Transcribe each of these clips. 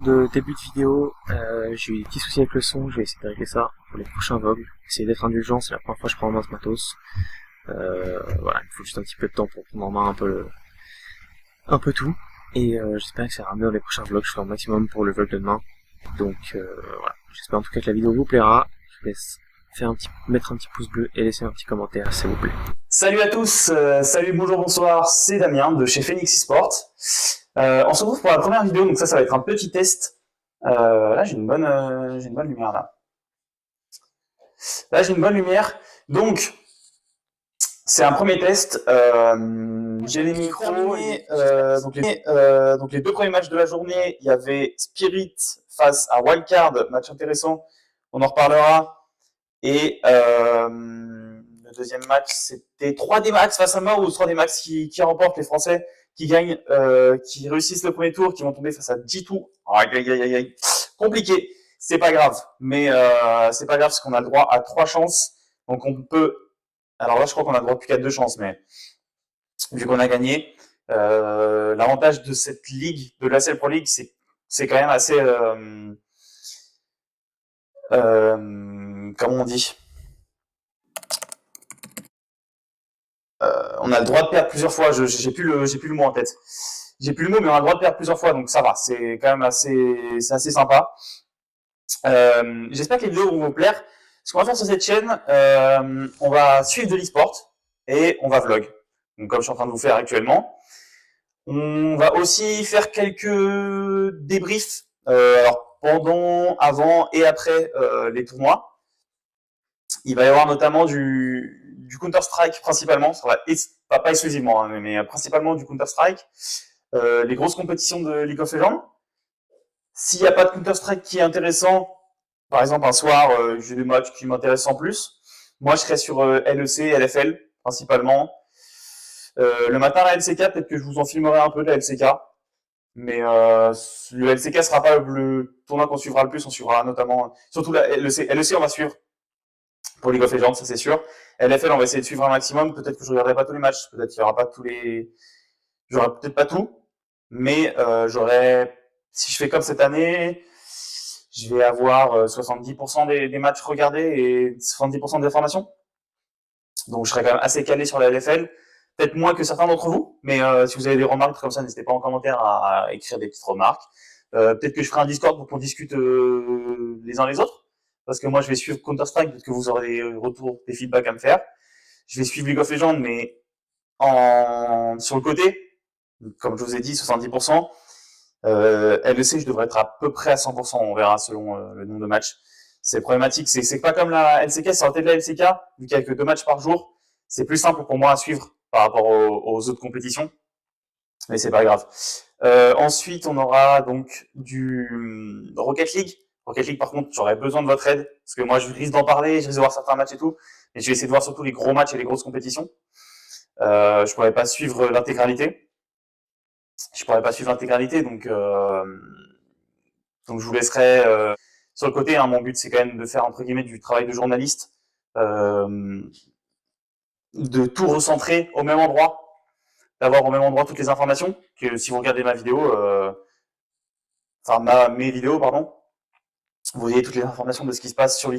De début de vidéo, j'ai eu des petits soucis avec le son, je vais essayer de régler ça pour les prochains vlogs. Essayer d'être indulgent, c'est la première fois que je prends en main ce matos. Voilà, il me faut juste un petit peu de temps pour prendre en main un peu tout. Et j'espère que ça ira mieux dans les prochains vlogs, je ferai un maximum pour le vlog de demain. Donc voilà, j'espère en tout cas que la vidéo vous plaira. Je vous laisse mettre un petit pouce bleu et laisser un petit commentaire s'il vous plaît. Salut à tous, salut, bonjour, bonsoir, c'est Damien de chez Phoenix eSport. On se retrouve pour la première vidéo, donc ça va être un petit test. Là j'ai une bonne lumière là. Là j'ai une bonne lumière, donc c'est un premier test. J'ai les micros. Donc les deux premiers matchs de la journée, il y avait Spirit face à Wildcard, match intéressant, on en reparlera. Et le deuxième match, c'était 3D Max face à Mao, 3D Max qui remporte les Français, qui gagnent, qui réussissent le premier tour, qui vont tomber face à G2. Aïe, aïe, aïe, aïe. Compliqué, c'est pas grave. Mais c'est pas grave parce qu'on a le droit à 3 chances. Donc on peut... Alors là, je crois qu'on a le droit plus qu'à 2 chances, mais vu qu'on a gagné, l'avantage de cette ligue, de l'ACL Pro League, c'est quand même assez... comment on dit, on a le droit de perdre plusieurs fois. J'ai plus le mot en tête. J'ai plus le mot, mais on a le droit de perdre plusieurs fois, donc ça va. C'est quand même c'est assez sympa. J'espère que les vidéos vont vous plaire. Ce qu'on va faire sur cette chaîne, on va suivre de l'e-sport et on va vlog. Donc comme je suis en train de vous faire actuellement. On va aussi faire quelques débriefs. Alors pendant, avant et après les tournois. Il va y avoir notamment du Counter-Strike principalement, ça va pas exclusivement, hein, mais principalement du Counter-Strike, les grosses compétitions de League of Legends. S'il n'y a pas de Counter-Strike qui est intéressant, par exemple un soir, j'ai des matchs qui m'intéressent en plus, moi je serai sur LEC, LFL principalement. Le matin la LCK, peut-être que je vous en filmerai un peu de la LCK, mais le LCK sera pas le tournoi qu'on suivra le plus, on suivra notamment, surtout la LEC. LEC on va suivre pour League of Legends, ça c'est sûr. LFL, on va essayer de suivre un maximum. Peut-être que je regarderai pas tous les matchs, peut-être qu'il y aura pas tous les, j'aurai peut-être pas tout, mais si je fais comme cette année, je vais avoir 70% des matchs regardés et 70% des informations. Donc je serai quand même assez calé sur la LFL. Peut-être moins que certains d'entre vous, mais si vous avez des remarques comme ça, n'hésitez pas en commentaire à écrire des petites remarques. Peut-être que je ferai un Discord pour qu'on discute les uns les autres. Parce que moi, je vais suivre Counter-Strike, peut-être que vous aurez des retours, des feedbacks à me faire. Je vais suivre League of Legends, mais sur le côté, comme je vous ai dit, 70%. LEC, je devrais être à peu près à 100%, on verra selon le nombre de matchs. C'est problématique, c'est pas comme la LCK, c'est de la LCK, vu qu'il y a que 2 matchs par jour, c'est plus simple pour moi à suivre par rapport aux autres compétitions, mais c'est pas grave. Ensuite, on aura donc du Rocket League. Rocket League, par contre, j'aurais besoin de votre aide, parce que moi, je risque d'en parler, je risque de voir certains matchs et tout, mais je vais essayer de voir surtout les gros matchs et les grosses compétitions. Je pourrais pas suivre l'intégralité. Donc je vous laisserai sur le côté. Hein, mon but, c'est quand même de faire entre guillemets du travail de journaliste, euh, de tout recentrer au même endroit, d'avoir au même endroit toutes les informations. Que si vous regardez ma vidéo, mes vidéos, pardon, vous voyez toutes les informations de ce qui se passe dans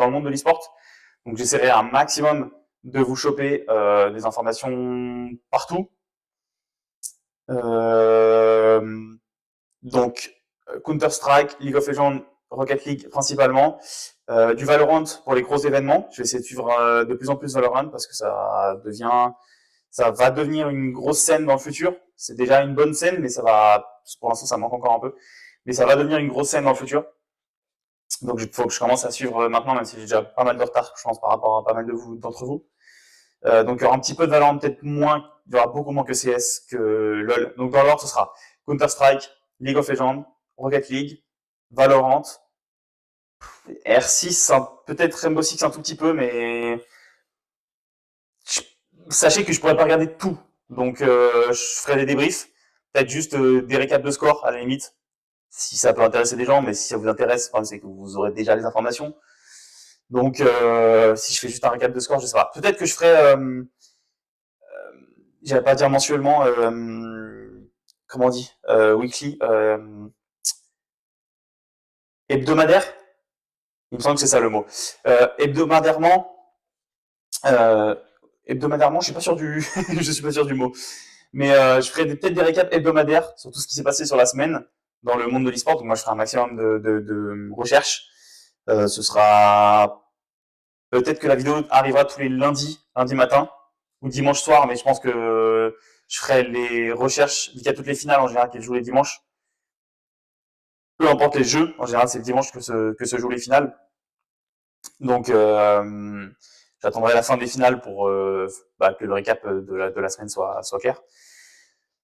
le monde de l'e-sport. Donc j'essaierai un maximum de vous choper des informations partout. Donc Counter-Strike, League of Legends, Rocket League principalement, du Valorant pour les gros événements. Je vais essayer de suivre de plus en plus Valorant parce que ça va devenir une grosse scène dans le futur. C'est déjà une bonne scène, mais pour l'instant, ça manque encore un peu. Mais ça va devenir une grosse scène dans le futur. Donc, il faut que je commence à suivre maintenant, même si j'ai déjà pas mal de retard, je pense, par rapport à pas mal d'entre vous. Donc, il y aura un petit peu de Valorant, peut-être moins. Il y aura beaucoup moins que CS, que LoL. Donc, dans l'ordre, ce sera Counter-Strike, League of Legends, Rocket League, Valorant, R6, peut-être Rainbow Six un tout petit peu, mais sachez que je pourrais pas regarder tout. Donc, je ferai des débriefs, peut-être juste des récaps de score à la limite, si ça peut intéresser des gens, mais si ça vous intéresse, c'est que vous aurez déjà les informations. Donc, si je fais juste un récap de score, je sais pas. Peut-être que je ferai, j'allais pas dire mensuellement, comment on dit, weekly, hebdomadaire. Il me semble que c'est ça le mot. Hebdomadairement, hebdomadairement, je suis pas sûr du, je suis pas sûr du mot. Mais je ferai peut-être des récaps hebdomadaires sur tout ce qui s'est passé sur la semaine dans le monde de l'e-sport. Donc moi, je ferai un maximum de recherches. Ce sera peut-être que la vidéo arrivera tous les lundi matin ou dimanche soir, mais je pense que je ferai les recherches vu qu'il y a toutes les finales en général qui se jouent les dimanches. Peu importe les jeux, en général c'est le dimanche que se jouent les finales. Donc j'attendrai la fin des finales pour que le récap de la semaine soit clair.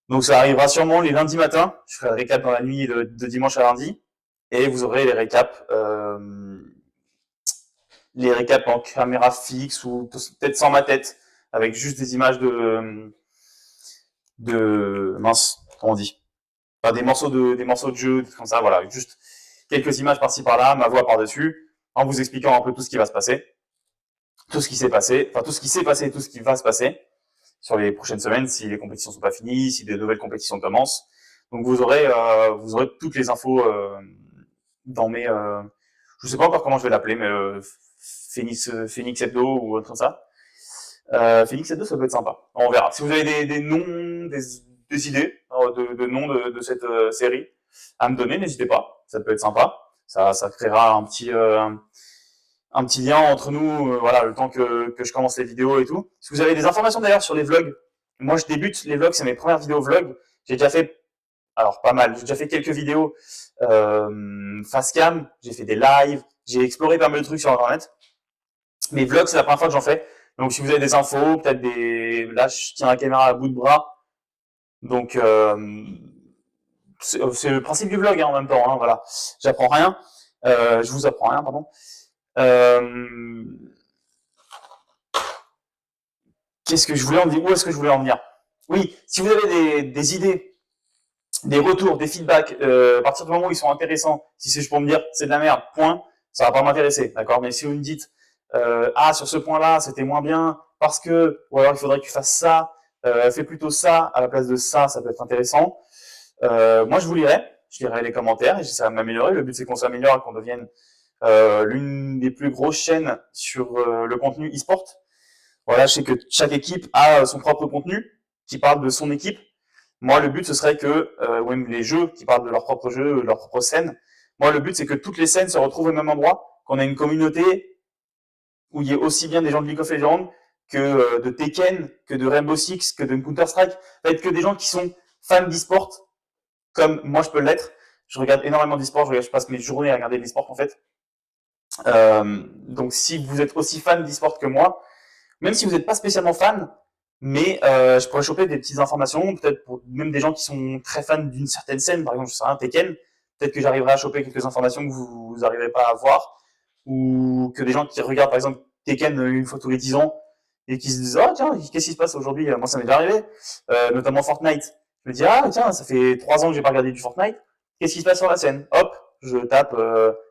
Donc ça arrivera sûrement les lundis matins. Je ferai le récap dans la nuit de dimanche à lundi. Et vous aurez les récaps en caméra fixe ou peut-être sans ma tête, avec juste des images mince, comment on dit, enfin, des morceaux de jeu, comme ça, voilà, juste quelques images par-ci par-là, ma voix par-dessus, en vous expliquant un peu tout ce qui va se passer, tout ce qui s'est passé, enfin tout ce qui s'est passé et tout ce qui va se passer sur les prochaines semaines, si les compétitions sont pas finies, si de nouvelles compétitions commencent. Donc vous aurez toutes les infos dans mes, je sais pas encore comment je vais l'appeler, mais Phoenix Hebdo ou autre comme ça. Phoenix Hebdo, ça peut être sympa. On verra. Si vous avez des noms, des idées de noms de cette série à me donner, n'hésitez pas. Ça peut être sympa. Ça créera un petit lien entre nous, voilà, le temps que je commence les vidéos et tout. Si vous avez des informations d'ailleurs sur les vlogs, moi je débute les vlogs, c'est mes premières vidéos vlogs. J'ai déjà fait, alors pas mal, j'ai déjà fait quelques vidéos face cam, j'ai fait des lives, j'ai exploré pas mal de trucs sur internet. Mes vlogs, c'est la première fois que j'en fais. Donc si vous avez des infos, peut-être là je tiens la caméra à bout de bras. Donc c'est le principe du vlog hein, en même temps, hein, voilà. J'apprends rien. Je vous apprends rien, pardon. Qu'est-ce que je voulais en dire? Où est-ce que je voulais en venir? Oui, si vous avez des idées, des retours, des feedbacks, à partir du moment où ils sont intéressants, si c'est juste pour me dire c'est de la merde, point, ça va pas m'intéresser, d'accord? Mais si vous me dites sur ce point-là, c'était moins bien parce que, ou alors il faudrait que tu fasses ça, fais plutôt ça à la place de ça, ça peut être intéressant. Moi, je lirai les commentaires et j'essaierai de m'améliorer. Le but c'est qu'on s'améliore et qu'on devienne l'une des plus grosses chaînes sur le contenu e-sport. Voilà, je sais que chaque équipe a son propre contenu qui parle de son équipe. Moi, le but, ce serait que, ou même les jeux qui parlent de leur propre jeu, de leur propre scène. Moi, le but, c'est que toutes les scènes se retrouvent au même endroit, qu'on ait une communauté où il y ait aussi bien des gens de League of Legends que de Tekken, que de Rainbow Six, que de Counter-Strike. Ça va être que des gens qui sont fans d'e-sport, comme moi je peux l'être. Je regarde énormément d'e-sport, je passe mes journées à regarder l'e-sport en fait. Donc si vous êtes aussi fan d'e-sport que moi, même si vous n'êtes pas spécialement fan, mais je pourrais choper des petites informations, peut-être pour même des gens qui sont très fans d'une certaine scène, par exemple, je sais rien, Tekken, peut-être que j'arriverai à choper quelques informations que vous n'arriverez pas à voir, ou que des gens qui regardent par exemple Tekken une fois tous les 10 ans, et qui se disent « Ah tiens, qu'est-ce qui se passe aujourd'hui ?» Moi ça m'est déjà arrivé, notamment Fortnite. Je me dis « Ah tiens, ça fait 3 ans que j'ai pas regardé du Fortnite, qu'est-ce qui se passe sur la scène ?» Hop, je tape,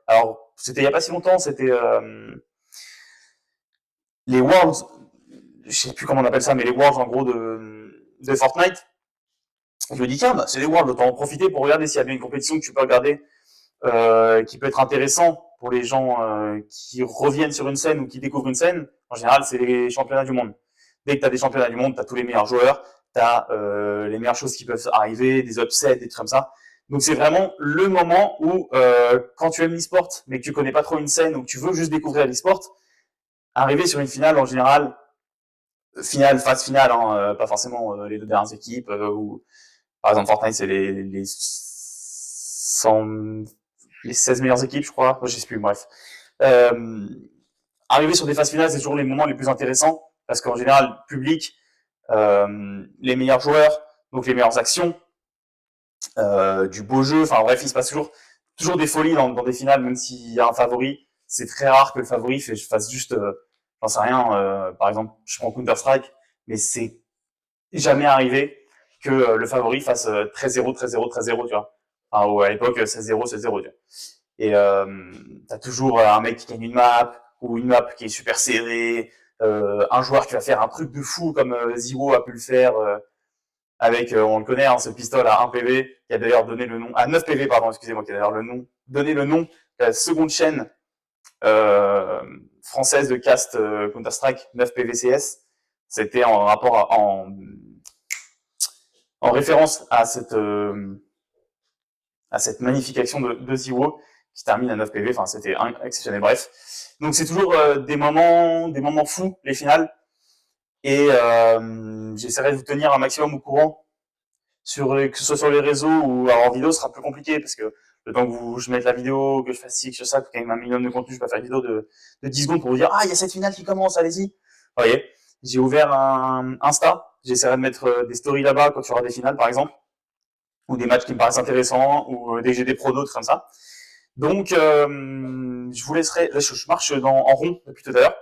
alors c'était il y a pas si longtemps, c'était les Worlds, je sais plus comment on appelle ça, mais les Worlds en gros de Fortnite. Je me dis tiens, bah, c'est les Worlds, autant en profiter pour regarder s'il y a bien une compétition que tu peux regarder, qui peut être intéressant pour les gens qui reviennent sur une scène ou qui découvrent une scène. En général, c'est les championnats du monde. Dès que tu as des championnats du monde, tu as tous les meilleurs joueurs, tu as les meilleures choses qui peuvent arriver, des upsets, des trucs comme ça. Donc c'est vraiment le moment où, quand tu aimes l'e-sport, mais que tu connais pas trop une scène ou que tu veux juste découvrir l'e-sport, arriver sur une finale, en général, phase finale, hein, pas forcément les deux dernières équipes, ou par exemple Fortnite c'est les 16 meilleures équipes, je crois, je sais plus, bref. Arriver sur des phases finales, c'est toujours les moments les plus intéressants, parce qu'en général, public, les meilleurs joueurs, donc les meilleures actions, du beau jeu, enfin bref, il se passe toujours des folies dans des finales, même s'il y a un favori. C'est très rare que le favori fasse juste, j'en sais rien, par exemple, je prends Counter-Strike, mais c'est jamais arrivé que le favori fasse 13-0, 13-0, 13-0, tu vois. Enfin, ou à l'époque, 16-0, 16-0, tu vois. Et t'as toujours un mec qui gagne une map, ou une map qui est super serrée, un joueur qui va faire un truc de fou comme Zero a pu le faire avec, on le connaît, hein, ce pistolet à 1 PV, qui a d'ailleurs donné le nom, à 9 PV, pardon, excusez-moi, qui a d'ailleurs donné le nom la seconde chaîne française de cast Counter-Strike 9 PVCS. C'était en rapport en référence à cette magnifique action de Zero qui termine à 9 PV. Enfin, c'était exceptionnel. Bref. Donc, c'est toujours des moments fous, les finales. Et j'essaierai de vous tenir un maximum au courant, que ce soit sur les réseaux ou alors en vidéo, ce sera plus compliqué parce que le temps que je mette la vidéo, que je fasse ci, que je fasse ça, qu'il y ait quand même un minimum de contenu, je vais pas faire une vidéo de 10 secondes pour vous dire « Ah, il y a cette finale qui commence, allez-y !» Vous voyez, j'ai ouvert un Insta, j'essaierai de mettre des stories là-bas quand il y aura des finales, par exemple, ou des matchs qui me paraissent intéressants, ou dès que j'ai des pronos, comme ça. Donc, je vous laisserai. Là, je marche en rond depuis tout à l'heure.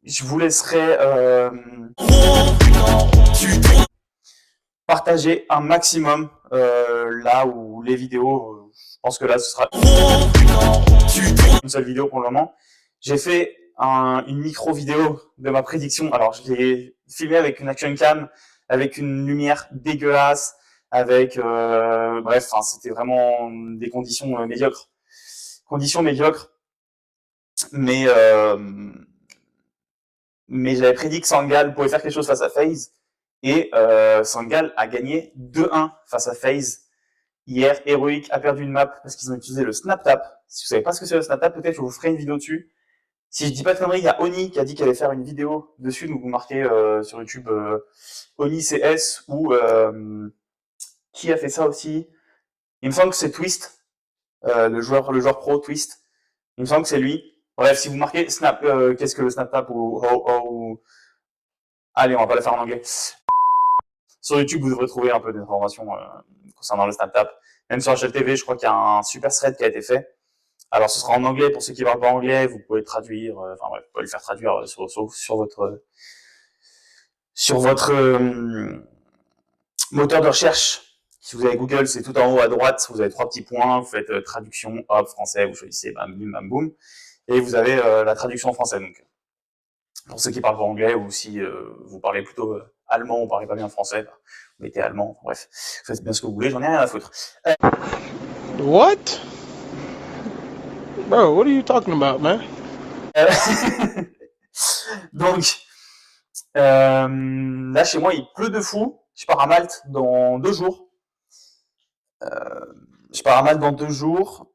Je vous laisserai partager un maximum là où les vidéos. Je pense que là, ce sera une seule vidéo pour le moment. J'ai fait une micro vidéo de ma prédiction. Alors, je l'ai filmé avec une action cam, avec une lumière dégueulasse, avec bref, enfin, c'était vraiment des conditions médiocres. Mais j'avais prédit que Sangal pouvait faire quelque chose face à FaZe. Et Sangal a gagné 2-1 face à FaZe. Hier, Heroic a perdu une map parce qu'ils ont utilisé le SnapTap. Si vous savez pas ce que c'est le SnapTap, peut-être je vous ferai une vidéo dessus. Si je dis pas de conneries, il y a Oni qui a dit qu'elle allait faire une vidéo dessus, donc vous marquez sur YouTube Oni CS ou qui a fait ça aussi. Il me semble que c'est Twist, le joueur pro Twist. Il me semble que c'est lui. Bref, si vous marquez Snap, qu'est-ce que le SnapTap ou allez, on va pas le faire en anglais. Sur YouTube, vous devrez trouver un peu d'informations concernant le SnapTap. Même sur HLTV, je crois qu'il y a un super thread qui a été fait. Alors, ce sera en anglais pour ceux qui parlent pas anglais. Vous pouvez traduire, enfin bref, vous pouvez le faire traduire sur votre moteur de recherche. Si vous avez Google, c'est tout en haut à droite. Vous avez 3 petits points. Vous faites traduction, hop, français. Vous choisissez, bam, bam, boum. Et vous avez la traduction en français. Donc, pour ceux qui parlent pas anglais ou si vous parlez plutôt allemand ou parlez pas bien français, bah, vous mettez allemand. Enfin, bref, faites bien ce que vous voulez. J'en ai rien à foutre. What? Bro, what are you talking about, man? Donc, là, chez moi, il pleut de fou. Je pars à Malte dans 2 jours. Je pars à Malte dans 2 jours.